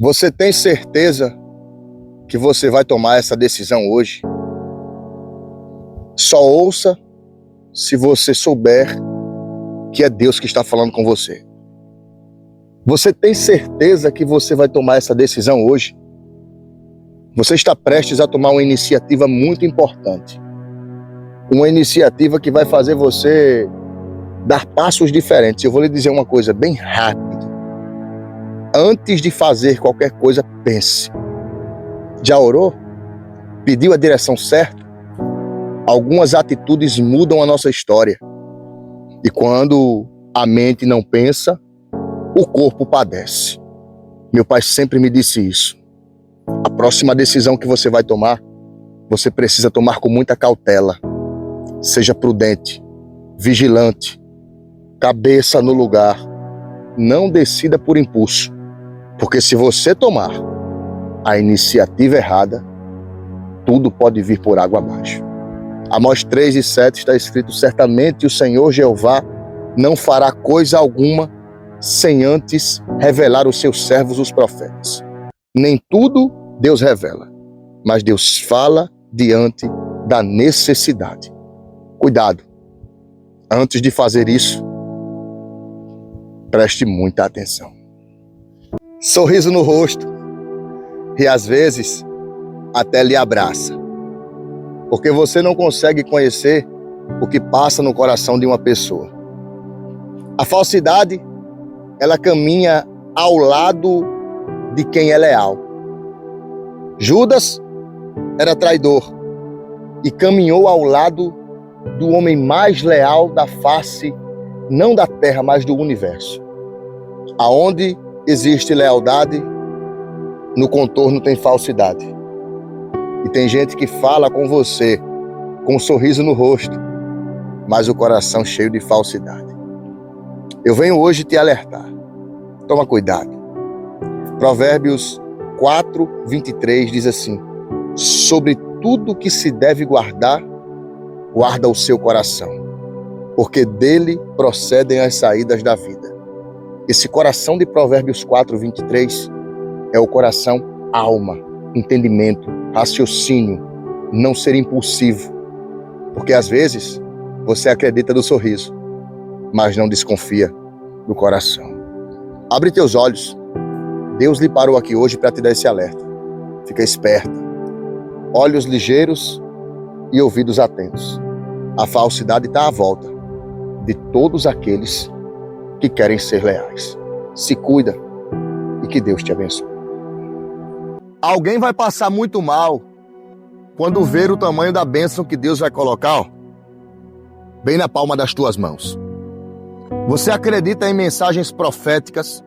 Você tem certeza que você vai tomar essa decisão hoje? Só ouça se você souber que é Deus que está falando com você. Você tem certeza que você vai tomar essa decisão hoje? Você está prestes a tomar uma iniciativa muito importante. Uma iniciativa que vai fazer você dar passos diferentes. Eu vou lhe dizer uma coisa bem rápida. Antes de fazer qualquer coisa, pense. Já orou? Pediu a direção certa? Algumas atitudes mudam a nossa história. E quando a mente não pensa, o corpo padece. Meu pai sempre me disse isso. A próxima decisão que você vai tomar, você precisa tomar com muita cautela. Seja prudente, vigilante, cabeça no lugar. Não decida por impulso, porque se você tomar a iniciativa errada, tudo pode vir por água abaixo. Amós 3:7 está escrito: certamente o Senhor Jeová não fará coisa alguma sem antes revelar os seus servos, os profetas. Nem tudo Deus revela, mas Deus fala diante da necessidade. Cuidado, antes de fazer isso, preste muita atenção. Sorriso no rosto, e às vezes até lhe abraça, porque você não consegue conhecer o que passa no coração de uma pessoa. A falsidade, ela caminha ao lado de quem é leal. Judas era traidor e caminhou ao lado do homem mais leal da face, não da terra, mas do universo. Aonde existe lealdade, no contorno tem falsidade. E tem gente que fala com você com um sorriso no rosto, mas o coração cheio de falsidade. Eu venho hoje te alertar. Toma cuidado. Provérbios 4:23 diz assim: sobre tudo que se deve guardar, guarda o seu coração, porque dele procedem as saídas da vida. Esse coração de Provérbios 4:23 é o coração alma, entendimento, raciocínio, não ser impulsivo. Porque às vezes você acredita do sorriso, mas não desconfia do coração. Abre teus olhos. Deus lhe parou aqui hoje para te dar esse alerta. Fica esperta. Olhos ligeiros e ouvidos atentos. A falsidade está à volta de todos aqueles que querem ser leais. Se cuida e que Deus te abençoe. Alguém vai passar muito mal quando ver o tamanho da bênção que Deus vai colocar, bem na palma das tuas mãos. Você acredita em mensagens proféticas?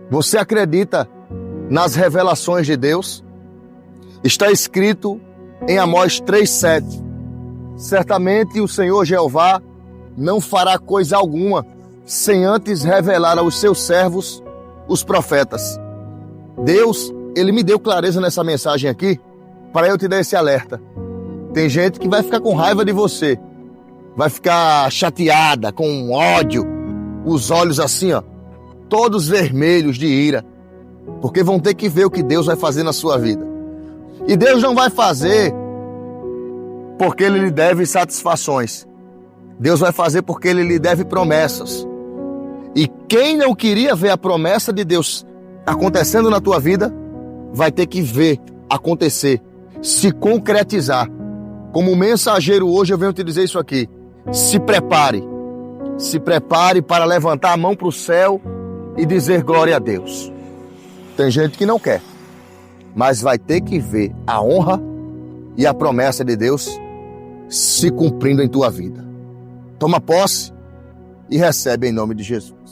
Você acredita nas revelações de Deus? Está escrito em Amós 3:7: certamente o Senhor Jeová não fará coisa alguma sem antes revelar aos seus servos, os profetas. Deus, Ele me deu clareza nessa mensagem aqui para eu te dar esse alerta. Tem gente que vai ficar com raiva de você, vai ficar chateada, com ódio, os olhos assim, ó, todos vermelhos de ira, porque vão ter que ver o que Deus vai fazer na sua vida. E Deus não vai fazer porque Ele lhe deve satisfações. Deus vai fazer porque Ele lhe deve promessas. E quem não queria ver a promessa de Deus acontecendo na tua vida, vai ter que ver acontecer, se concretizar. Como mensageiro hoje eu venho te dizer isso aqui: se prepare. Se prepare para levantar a mão para o céu e dizer glória a Deus. Tem gente que não quer, mas vai ter que ver a honra e a promessa de Deus se cumprindo em tua vida. Toma posse e recebe em nome de Jesus.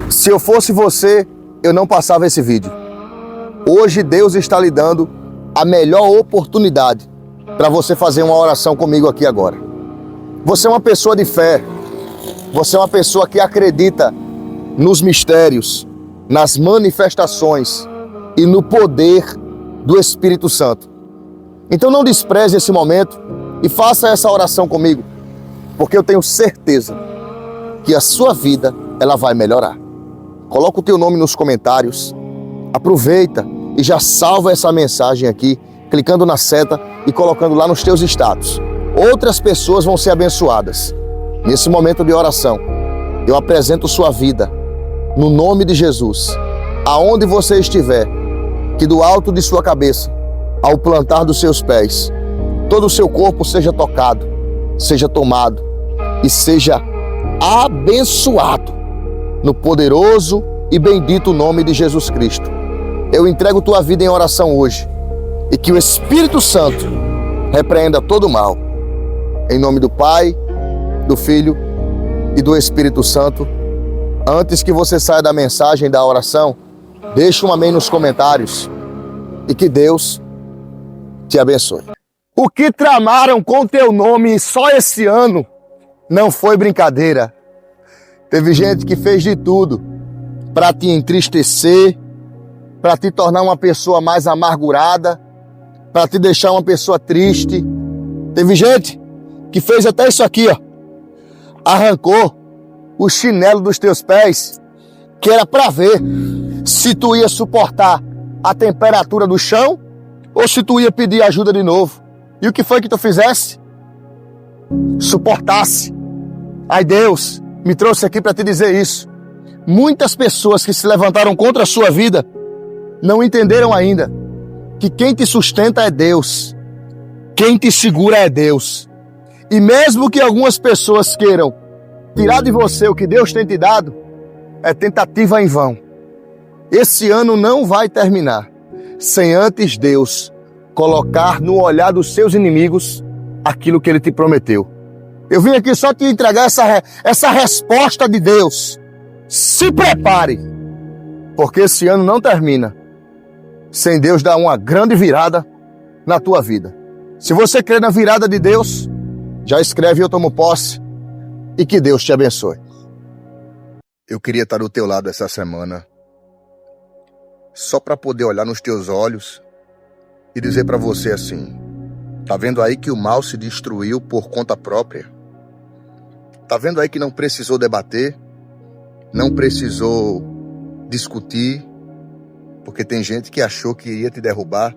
Se eu fosse você, eu não passava esse vídeo. Hoje Deus está lhe dando a melhor oportunidade para você fazer uma oração comigo aqui agora. Você é uma pessoa de fé. Você é uma pessoa que acredita nos mistérios, nas manifestações e no poder do Espírito Santo. Então não despreze esse momento e faça essa oração comigo, porque eu tenho certeza que a sua vida ela vai melhorar. Coloca o teu nome nos comentários aproveita e já salva essa mensagem aqui, clicando na seta e colocando lá nos teus status. Outras pessoas vão ser abençoadas. Nesse momento de oração, eu apresento sua vida no nome de Jesus. Aonde você estiver, que do alto de sua cabeça ao plantar dos seus pés, todo o seu corpo seja tocado, seja tomado e seja abençoado no poderoso e bendito nome de Jesus Cristo. Eu entrego tua vida em oração hoje e que o Espírito Santo repreenda todo o mal. Em nome do Pai, do Filho e do Espírito Santo. Antes que você saia da mensagem, da oração, deixe um amém nos comentários e que Deus te abençoe. O que tramaram com teu nome só esse ano não foi brincadeira. Teve gente que fez de tudo para te entristecer, para te tornar uma pessoa mais amargurada, para te deixar uma pessoa triste. Teve gente que fez até isso aqui, ó. Arrancou o chinelo dos teus pés, que era para ver se tu ia suportar a temperatura do chão ou se tu ia pedir ajuda de novo. E o que foi que tu fizesse? Suportasse. Ai, Deus me trouxe aqui para te dizer isso. Muitas pessoas que se levantaram contra a sua vida não entenderam ainda que quem te sustenta é Deus. Quem te segura é Deus. E mesmo que algumas pessoas queiram tirar de você o que Deus tem te dado, é tentativa em vão. Esse ano não vai terminar sem antes Deus colocar no olhar dos seus inimigos aquilo que Ele te prometeu. Eu vim aqui só te entregar essa resposta de Deus. Se prepare, porque esse ano não termina sem Deus dar uma grande virada na tua vida. Se você crê na virada de Deus, já escreve Eu Tomo Posse e que Deus te abençoe. Eu queria estar do teu lado essa semana, só para poder olhar nos teus olhos e dizer para você assim: tá vendo aí que o mal se destruiu por conta própria? Tá vendo aí que não precisou debater, não precisou discutir, porque tem gente que achou que iria te derrubar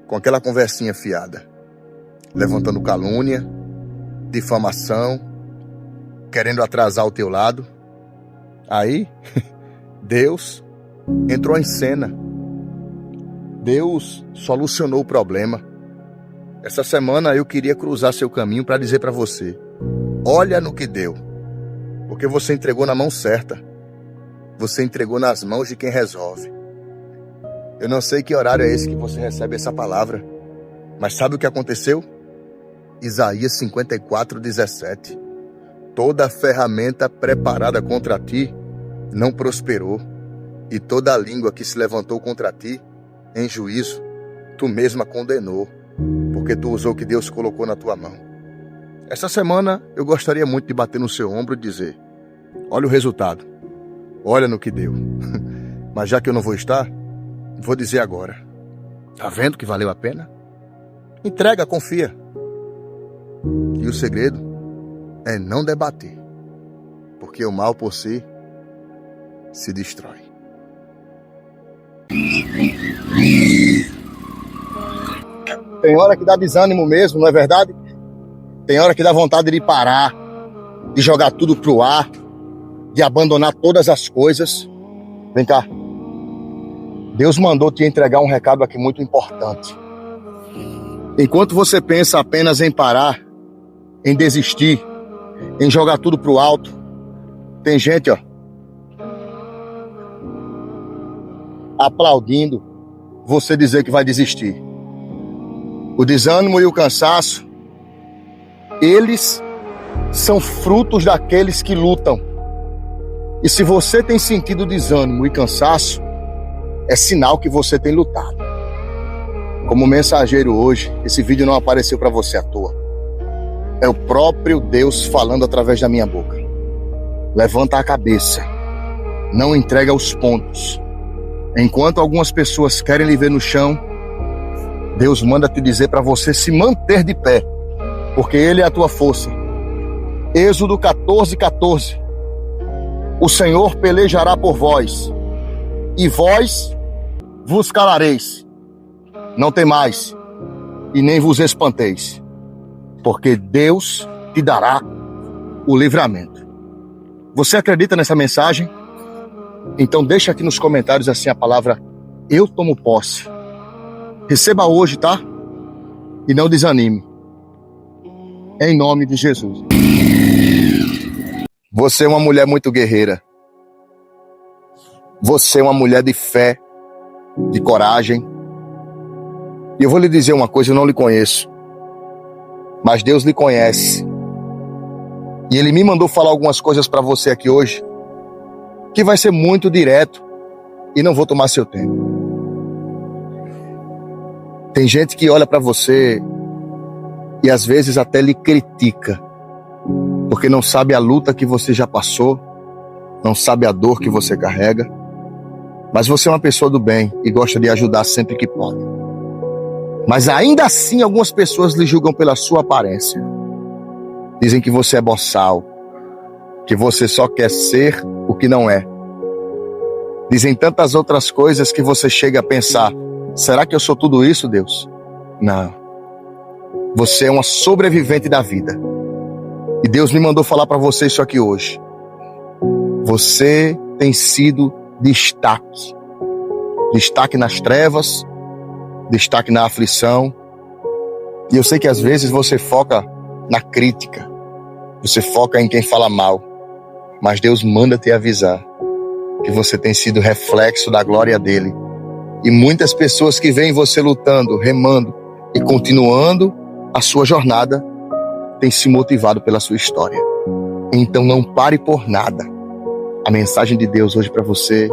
com aquela conversinha fiada, levantando calúnia, difamação, querendo atrasar o teu lado. Aí, Deus entrou em cena. Deus solucionou o problema. Essa semana eu queria cruzar seu caminho para dizer para você: olha no que deu, porque você entregou na mão certa. Você entregou nas mãos de quem resolve. Eu não sei que horário é esse que você recebe essa palavra, mas sabe o que aconteceu? Isaías 54:17. Toda ferramenta preparada contra ti não prosperou, e toda língua que se levantou contra ti em juízo, tu mesma condenou, porque tu usou o que Deus colocou na tua mão. Essa semana eu gostaria muito de bater no seu ombro e dizer: olha o resultado, olha no que deu. Mas já que eu não vou estar, vou dizer agora: tá vendo que valeu a pena? Entrega, confia. E o segredo é não debater, porque o mal por si se destrói. Tem hora que dá desânimo mesmo, não é verdade? Tem hora que dá vontade de parar, de jogar tudo pro ar, de abandonar todas as coisas. Vem cá. Deus mandou te entregar um recado aqui muito importante. Enquanto você pensa apenas em parar, em desistir, em jogar tudo pro alto, tem gente, ó, aplaudindo você dizer que vai desistir. O desânimo e o cansaço, eles são frutos daqueles que lutam. E se você tem sentido desânimo e cansaço, é sinal que você tem lutado. Como mensageiro hoje, esse vídeo não apareceu para você à toa. É o próprio Deus falando através da minha boca. Levanta a cabeça, não entrega os pontos. Enquanto algumas pessoas querem lhe ver no chão, Deus manda te dizer para você se manter de pé, porque Ele é a tua força. Êxodo 14:14. O Senhor pelejará por vós, e vós vos calareis, não temais, e nem vos espanteis, porque Deus te dará o livramento. Você acredita nessa mensagem? Então deixa aqui nos comentários assim a palavra eu tomo posse. Receba hoje, tá? E não desanime. Em nome de Jesus. Você é uma mulher muito guerreira. Você é uma mulher de fé, de coragem. E eu vou lhe dizer uma coisa, eu não lhe conheço. Mas Deus lhe conhece. E Ele me mandou falar algumas coisas para você aqui hoje, que vai ser muito direto e não vou tomar seu tempo. Tem gente que olha para você e às vezes até lhe critica, porque não sabe a luta que você já passou, não sabe a dor que você carrega, mas você é uma pessoa do bem e gosta de ajudar sempre que pode. Mas ainda assim algumas pessoas lhe julgam pela sua aparência. Dizem que você é boçal, que você só quer ser o que não é. Dizem tantas outras coisas que você chega a pensar, será que eu sou tudo isso, Deus? Não. Você é uma sobrevivente da vida. E Deus me mandou falar para você isso aqui hoje. Você tem sido destaque. Destaque nas trevas, destaque na aflição. E eu sei que às vezes você foca na crítica. Você foca em quem fala mal. Mas Deus manda te avisar que você tem sido reflexo da glória dele. E muitas pessoas que veem você lutando, remando e continuando a sua jornada, têm se motivado pela sua história. Então não pare por nada. A mensagem de Deus hoje para você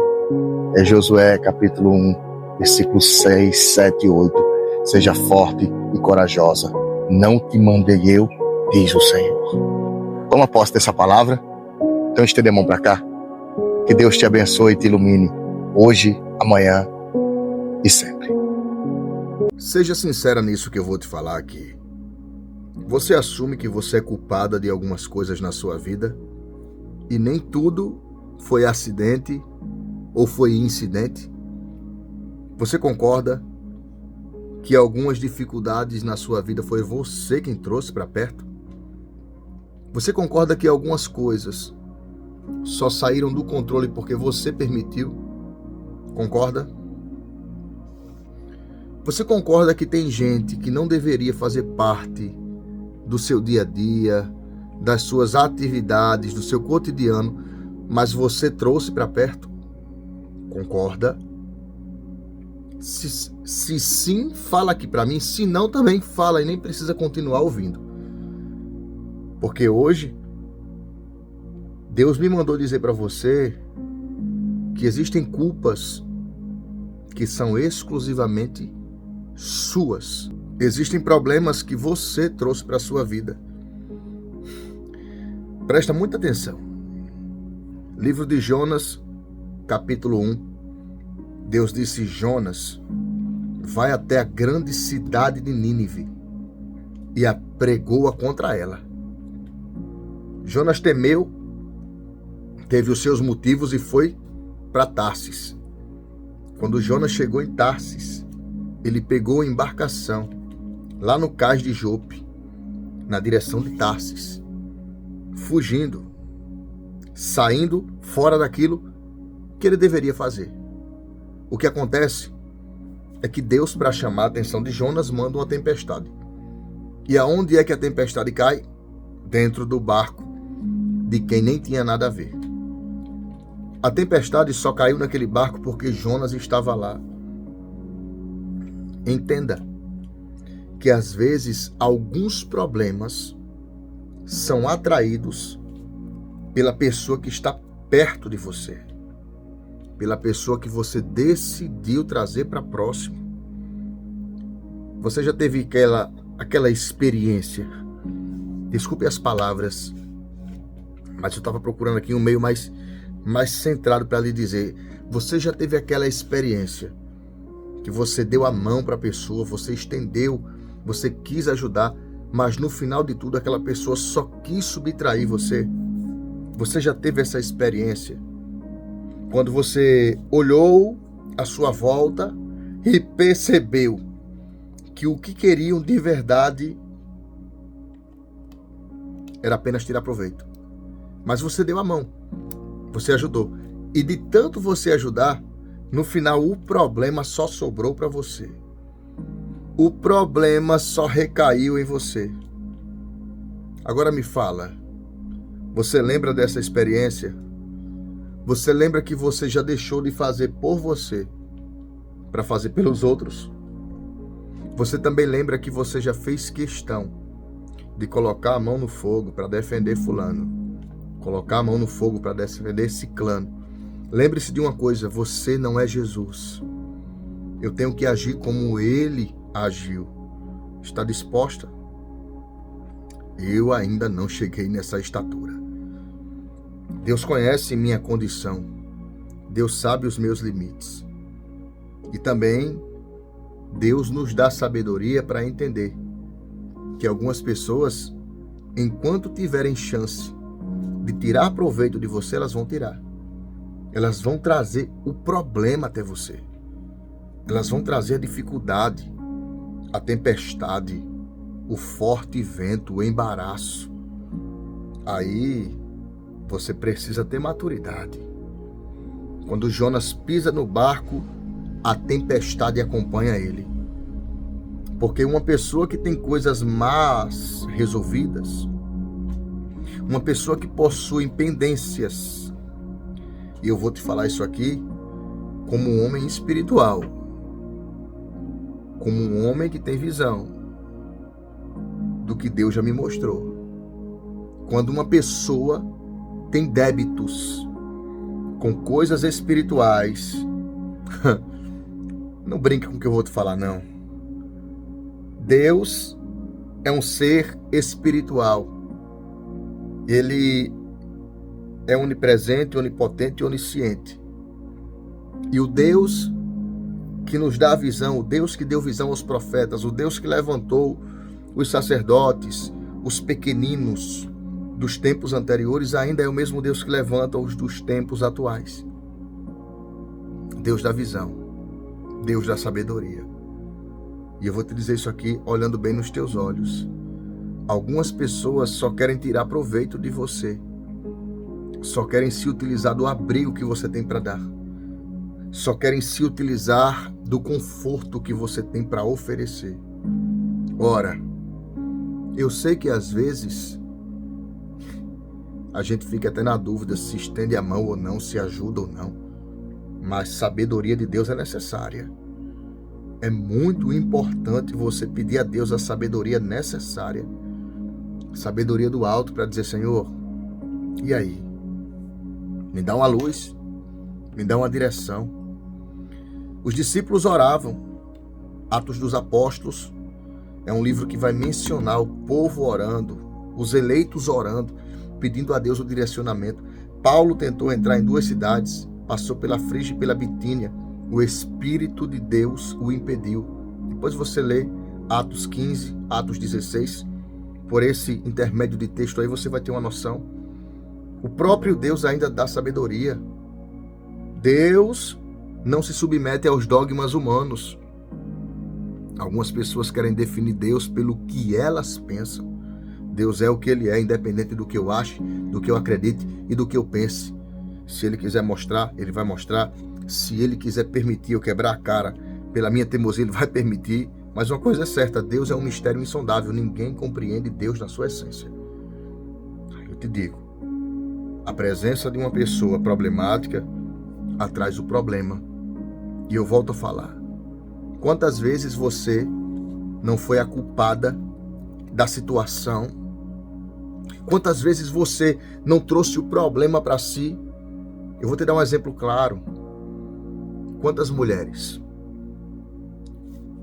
é Josué capítulo 1, versículos 6, 7 e 8. Seja forte e corajosa. Não te mandei eu, diz o Senhor. Toma posse dessa palavra. Então estende a mão para cá. Que Deus te abençoe e te ilumine. Hoje, amanhã e sempre. Seja sincera nisso que eu vou te falar aqui. Você assume que você é culpada de algumas coisas na sua vida e nem tudo foi acidente ou foi incidente? Você concorda que algumas dificuldades na sua vida foi você quem trouxe para perto? Você concorda que algumas coisas só saíram do controle porque você permitiu? Concorda? Você concorda que tem gente que não deveria fazer parte do seu dia a dia, das suas atividades, do seu cotidiano, mas você trouxe para perto? Concorda? Se sim, fala aqui para mim. Se não, também fala e nem precisa continuar ouvindo. Porque hoje, Deus me mandou dizer para você que existem culpas que são exclusivamente suas. Existem problemas que você trouxe para a sua vida. Presta muita atenção. Livro de Jonas, capítulo 1. Deus disse: Jonas, vai até a grande cidade de Nínive e apregoa contra ela. Jonas temeu, teve os seus motivos e foi para Tarsis. Quando Jonas chegou em Tarsis, ele pegou a embarcação lá no cais de Jope, na direção de Tarsis, fugindo, saindo fora daquilo que ele deveria fazer. O que acontece é que Deus, para chamar a atenção de Jonas, manda uma tempestade. E aonde é que a tempestade cai? Dentro do barco de quem nem tinha nada a ver. A tempestade só caiu naquele barco porque Jonas estava lá. Entenda que às vezes alguns problemas são atraídos pela pessoa que está perto de você, pela pessoa que você decidiu trazer para próximo. Você já teve aquela experiência, desculpe as palavras, mas eu estava procurando aqui um meio mais centrado para lhe dizer. Você já teve aquela experiência que você deu a mão para a pessoa, você estendeu, você quis ajudar, mas no final de tudo aquela pessoa só quis subtrair você? Você já teve essa experiência? Quando você olhou à sua volta e percebeu que o que queriam de verdade era apenas tirar proveito. Mas você deu a mão, você ajudou. E de tanto você ajudar, no final o problema só sobrou para você. O problema só recaiu em você. Agora me fala, você lembra dessa experiência? Você lembra que você já deixou de fazer por você para fazer pelos outros? Você também lembra que você já fez questão de colocar a mão no fogo para defender fulano, colocar a mão no fogo para defender ciclano? Lembre-se de uma coisa, você não é Jesus. Eu tenho que agir como ele agiu. Está disposta? Eu ainda não cheguei nessa estatura. Deus conhece minha condição. Deus sabe os meus limites. E também Deus nos dá sabedoria para entender que algumas pessoas, enquanto tiverem chance de tirar proveito de você, elas vão tirar. Elas vão trazer o problema até você. Elas vão trazer a dificuldade, a tempestade, o forte vento, o embaraço. Aí você precisa ter maturidade. Quando Jonas pisa no barco, a tempestade acompanha ele. Porque uma pessoa que tem coisas más resolvidas, uma pessoa que possui pendências, e eu vou te falar isso aqui como um homem espiritual, como um homem que tem visão do que Deus já me mostrou. Quando uma pessoa tem débitos com coisas espirituais, não brinca com o que eu vou te falar, não. Deus é um ser espiritual. Ele é onipresente, onipotente e onisciente. E o Deus que nos dá a visão, o Deus que deu visão aos profetas, o Deus que levantou os sacerdotes, os pequeninos dos tempos anteriores, ainda é o mesmo Deus que levanta os dos tempos atuais. Deus da visão, Deus da sabedoria. E eu vou te dizer isso aqui olhando bem nos teus olhos. Algumas pessoas só querem tirar proveito de você. Só querem se utilizar do abrigo que você tem para dar. Só querem se utilizar do conforto que você tem para oferecer. Ora, eu sei que às vezes a gente fica até na dúvida se estende a mão ou não, se ajuda ou não. Mas sabedoria de Deus é necessária. É muito importante você pedir a Deus a sabedoria necessária. Sabedoria do alto para dizer, Senhor, e aí? Me dá uma luz, me dá uma direção. Os discípulos oravam. Atos dos Apóstolos é um livro que vai mencionar o povo orando, os eleitos orando, pedindo a Deus o direcionamento. Paulo tentou entrar em 2 cidades, passou pela Frígia e pela Bitínia. O Espírito de Deus o impediu. Depois você lê Atos 15, Atos 16. Por esse intermédio de texto aí você vai ter uma noção. O próprio Deus ainda dá sabedoria. Deus não se submete aos dogmas humanos. Algumas pessoas querem definir Deus pelo que elas pensam. Deus é o que Ele é, independente do que eu ache, do que eu acredite e do que eu pense. Se Ele quiser mostrar, Ele vai mostrar. Se Ele quiser permitir eu quebrar a cara pela minha teimosia, Ele vai permitir. Mas uma coisa é certa, Deus é um mistério insondável. Ninguém compreende Deus na sua essência. Eu te digo, a presença de uma pessoa problemática atrai o problema. E eu volto a falar. Quantas vezes você não foi a culpada da situação? Quantas vezes você não trouxe o problema para si? Eu vou te dar um exemplo claro. Quantas mulheres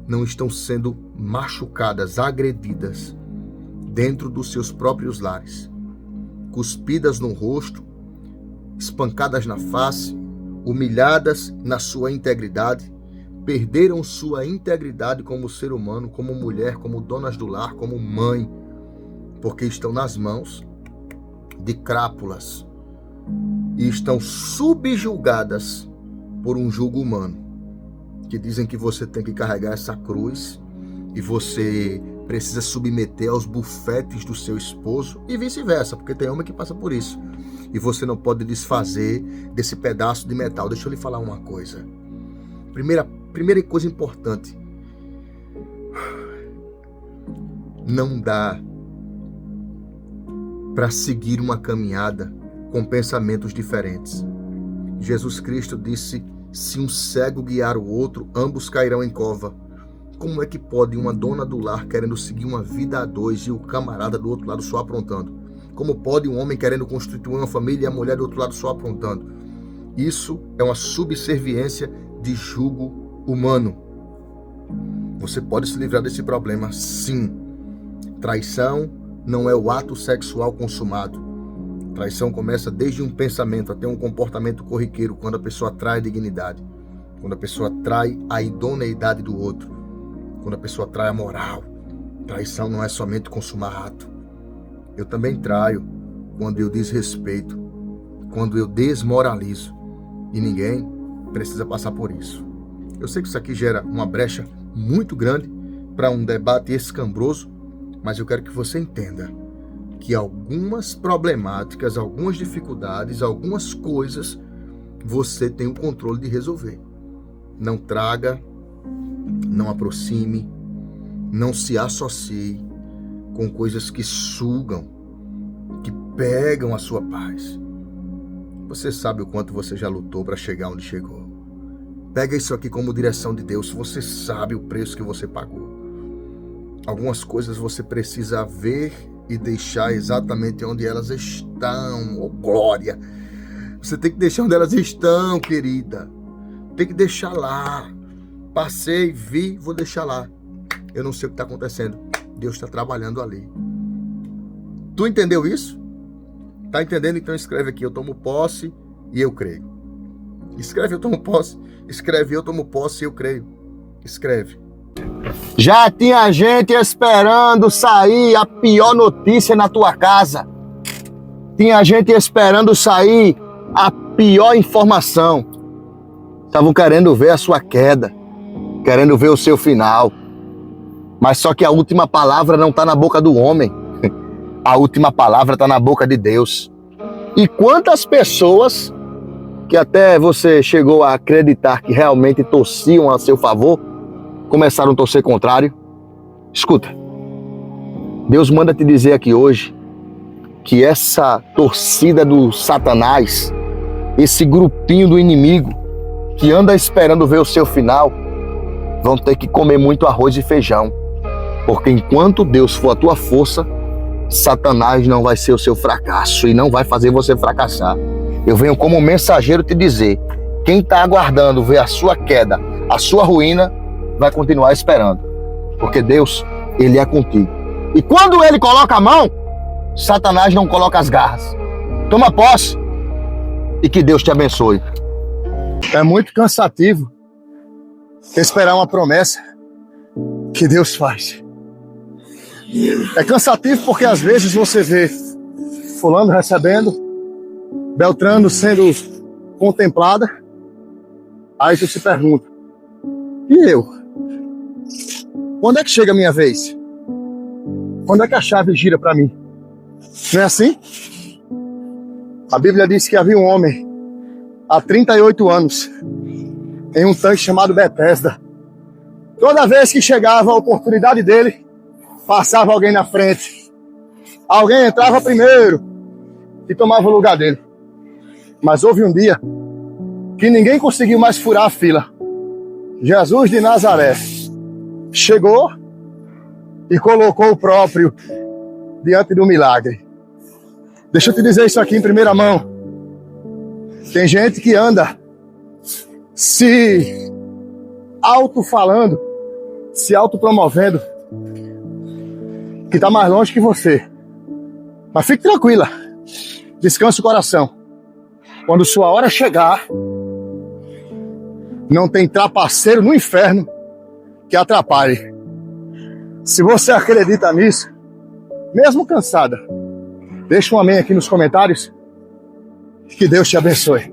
não estão sendo machucadas, agredidas dentro dos seus próprios lares, cuspidas no rosto, espancadas na face, humilhadas na sua integridade, perderam sua integridade como ser humano, como mulher, como donas do lar, como mãe, porque estão nas mãos de crápulas e estão subjugadas por um jugo humano. que dizem que você tem que carregar essa cruz e você precisa submeter aos bufetes do seu esposo e vice-versa, porque tem homem que passa por isso. E você não pode desfazer desse pedaço de metal. Deixa eu lhe falar uma coisa. Primeira coisa importante. Não dá para seguir uma caminhada com pensamentos diferentes. Jesus Cristo disse: se um cego guiar o outro, ambos cairão em cova. Como é que pode uma dona do lar querendo seguir uma vida a dois e o camarada do outro lado só aprontando? Como pode um homem querendo constituir uma família e a mulher do outro lado só aprontando? Isso é uma subserviência de jugo humano. Você pode se livrar desse problema, sim. Traição não é o ato sexual consumado. Traição começa desde um pensamento até um comportamento corriqueiro, quando a pessoa trai a dignidade, quando a pessoa trai a idoneidade do outro, quando a pessoa trai a moral. Traição não é somente consumar ato. Eu também traio quando eu desrespeito, quando eu desmoralizo, e ninguém precisa passar por isso. Eu sei que isso aqui gera uma brecha muito grande para um debate escabroso, mas eu quero que você entenda que algumas problemáticas, algumas dificuldades, algumas coisas você tem o controle de resolver. Não traga, não aproxime, não se associe com coisas que sugam, que pegam a sua paz. Você sabe o quanto você já lutou para chegar onde chegou. Pega isso aqui como direção de Deus. Você sabe o preço que você pagou. Algumas coisas você precisa ver e deixar exatamente onde elas estão. Oh, glória! Você tem que deixar onde elas estão, querida. Tem que deixar lá. Passei, vi, vou deixar lá. Eu não sei o que está acontecendo. Deus está trabalhando ali. Tu entendeu isso? Tá entendendo? Então escreve aqui: eu tomo posse e eu creio. Escreve: eu tomo posse. Escreve: eu tomo posse e eu creio. Escreve. Já tinha gente esperando sair a pior notícia na tua casa. Tinha gente esperando sair a pior informação. Estavam querendo ver a sua queda, querendo ver o seu final. Mas só que a última palavra não está na boca do homem. A última palavra está na boca de Deus. E quantas pessoas que até você chegou a acreditar que realmente torciam a seu favor, começaram a torcer contrário? Escuta, Deus manda te dizer aqui hoje que essa torcida do Satanás, esse grupinho do inimigo que anda esperando ver o seu final, vão ter que comer muito arroz e feijão. Porque enquanto Deus for a tua força, Satanás não vai ser o seu fracasso e não vai fazer você fracassar. Eu venho como mensageiro te dizer: quem está aguardando ver a sua queda, a sua ruína, vai continuar esperando. Porque Deus, Ele é contigo. E quando Ele coloca a mão, Satanás não coloca as garras. Toma posse e que Deus te abençoe. É muito cansativo esperar uma promessa que Deus faz. É cansativo porque às vezes você vê fulano recebendo, Beltrano sendo contemplada, aí tu se pergunta: e eu? Quando é que chega a minha vez? Quando é que a chave gira para mim? Não é assim? A Bíblia diz que havia um homem há 38 anos em um tanque chamado Betesda. Toda vez que chegava a oportunidade dele, passava alguém na frente. Alguém entrava primeiro e tomava o lugar dele. Mas houve um dia que ninguém conseguiu mais furar a fila. Jesus de Nazaré chegou e colocou o próprio diante do milagre. Deixa eu te dizer isso aqui em primeira mão. Tem gente que anda se auto-falando, se auto-promovendo, que está mais longe que você. Mas fique tranquila, descanse o coração. Quando sua hora chegar, não tem trapaceiro no inferno que atrapalhe. Se você acredita nisso, mesmo cansada, deixa um amém aqui nos comentários. Que Deus te abençoe.